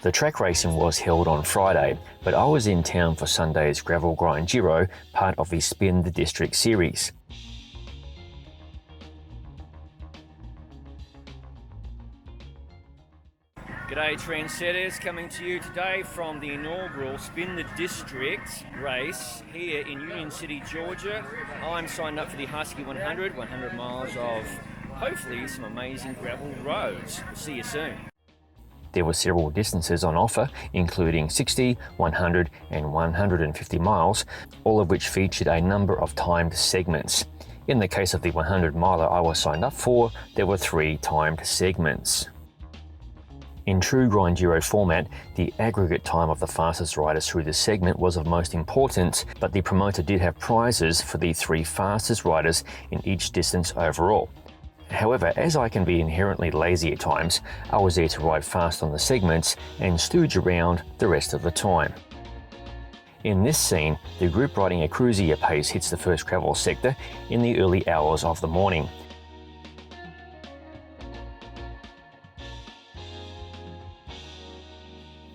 The track racing was held on Friday, but I was in town for Sunday's Gravel Grinduro, part of the Spin the District series. G'day trendsetters, coming to you today from the inaugural Spin the District race here in Union City, Georgia. I'm signed up for the Husky100, 100 miles of hopefully some amazing gravel roads. See you soon. There were several distances on offer, including 60, 100 and 150 miles, all of which featured a number of timed segments. In the case of the 100 miler I was signed up for, there were 3 timed segments. In true Grinduro format, the aggregate time of the fastest riders through this segment was of most importance, but the promoter did have prizes for the 3 fastest riders in each distance overall. However, as I can be inherently lazy at times, I was there to ride fast on the segments and stooge around the rest of the time. In this scene, the group riding a cruisier pace hits the first gravel sector in the early hours of the morning.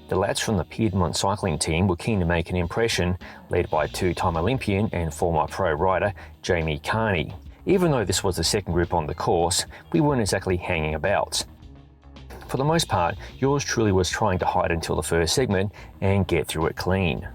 The lads from the Piedmont cycling team were keen to make an impression, led by 2-time Olympian and former pro rider Jamie Carney. Even though this was the second group on the course, we weren't exactly hanging about. For the most part, yours truly was trying to hide until the first segment and get through it clean.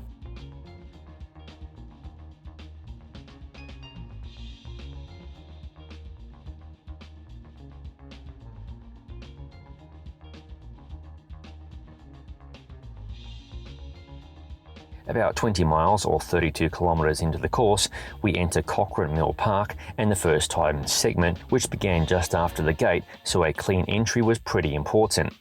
About 20 miles or 32 kilometres into the course, we enter Cochrane Mill Park and the first time segment, which began just after the gate, so a clean entry was pretty important.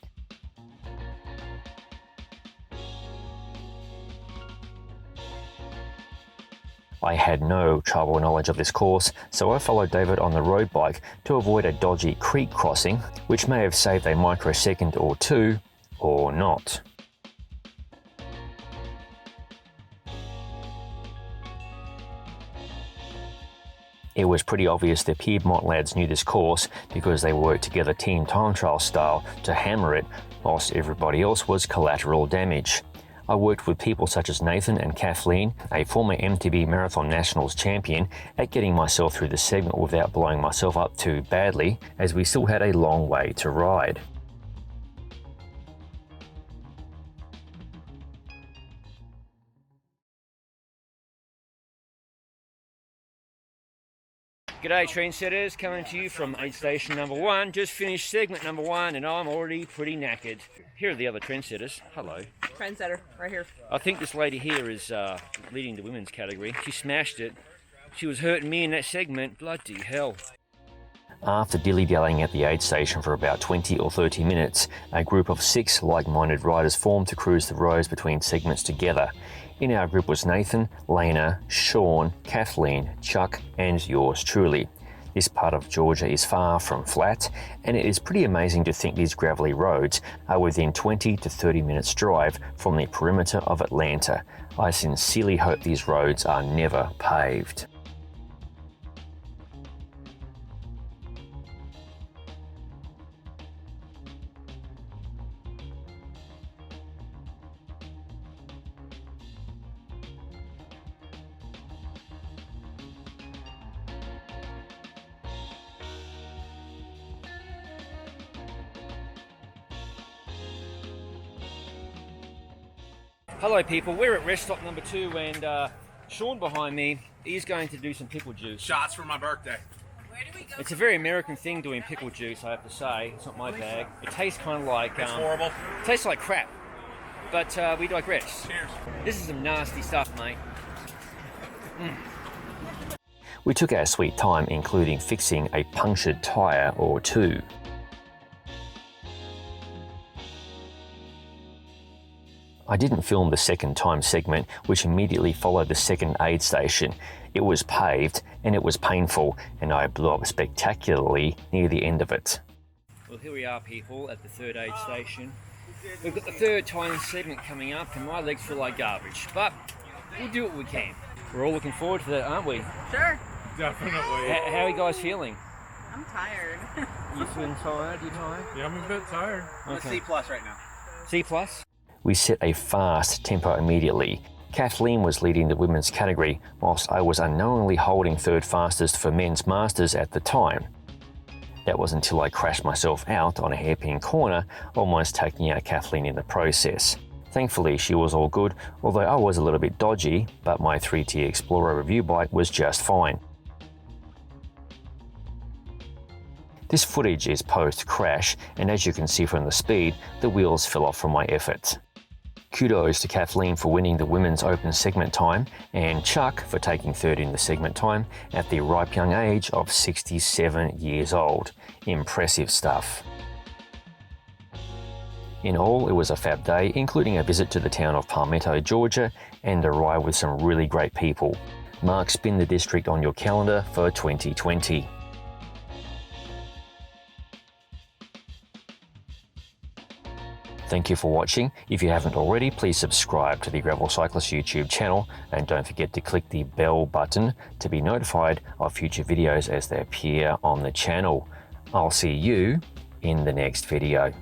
I had no tribal knowledge of this course, so I followed David on the road bike to avoid a dodgy creek crossing, which may have saved a microsecond or two, or not. It was pretty obvious the Piedmont lads knew this course because they worked together team time trial style to hammer it, whilst everybody else was collateral damage. I worked with people such as Nathan and Kathleen, a former MTB Marathon Nationals champion, at getting myself through the segment without blowing myself up too badly, as we still had a long way to ride. G'day trendsetters, coming to you from aid station number 1. Just finished segment number 1 and I'm already pretty knackered. Here are the other trendsetters. Hello. Trendsetter, right here. I think this lady here is leading the women's category. She smashed it. She was hurting me in that segment. Bloody hell. After dilly-dallying at the aid station for about 20 or 30 minutes, a group of 6 like-minded riders formed to cruise the roads between segments together. In our group was Nathan, Lena, Sean, Kathleen, Chuck and yours truly. This part of Georgia is far from flat, and it is pretty amazing to think these gravelly roads are within 20 to 30 minutes drive from the perimeter of Atlanta. I sincerely hope these roads are never paved. Hello people, we're at rest stop number 2 and Sean behind me, he's going to do some pickle juice. Shots for my birthday. Where do we go? It's a very American thing doing pickle juice, I have to say. It's not my bag. It tastes kind of like... It's horrible. It tastes like crap, but we digress. Cheers. This is some nasty stuff, mate. We took our sweet time, including fixing a punctured tyre or 2. I didn't film the second time segment, which immediately followed the second aid station. It was paved and it was painful, and I blew up spectacularly near the end of it. Well, here we are people at the third aid station. We've got the third time segment coming up and my legs feel like garbage, but we'll do what we can. We're all looking forward to that, aren't we? Sure. Definitely. How are you guys feeling? I'm tired. You feeling tired? You tired? Yeah, I'm a bit tired. I'm a C+ right now. C+? We set a fast tempo immediately. Kathleen was leading the women's category, whilst I was unknowingly holding third fastest for men's masters at the time. That was until I crashed myself out on a hairpin corner, almost taking out Kathleen in the process. Thankfully, she was all good, although I was a little bit dodgy, but my 3T Explorer review bike was just fine. This footage is post-crash, and as you can see from the speed, the wheels fell off from my efforts. Kudos to Kathleen for winning the women's open segment time, and Chuck for taking third in the segment time at the ripe young age of 67 years old. Impressive stuff. In all, it was a fab day, including a visit to the town of Palmetto, Georgia, and a ride with some really great people. Mark Spin the District on your calendar for 2020. Thank you for watching. If you haven't already, please subscribe to the Gravel Cyclist YouTube channel, and don't forget to click the bell button to be notified of future videos as they appear on the channel. I'll see you in the next video.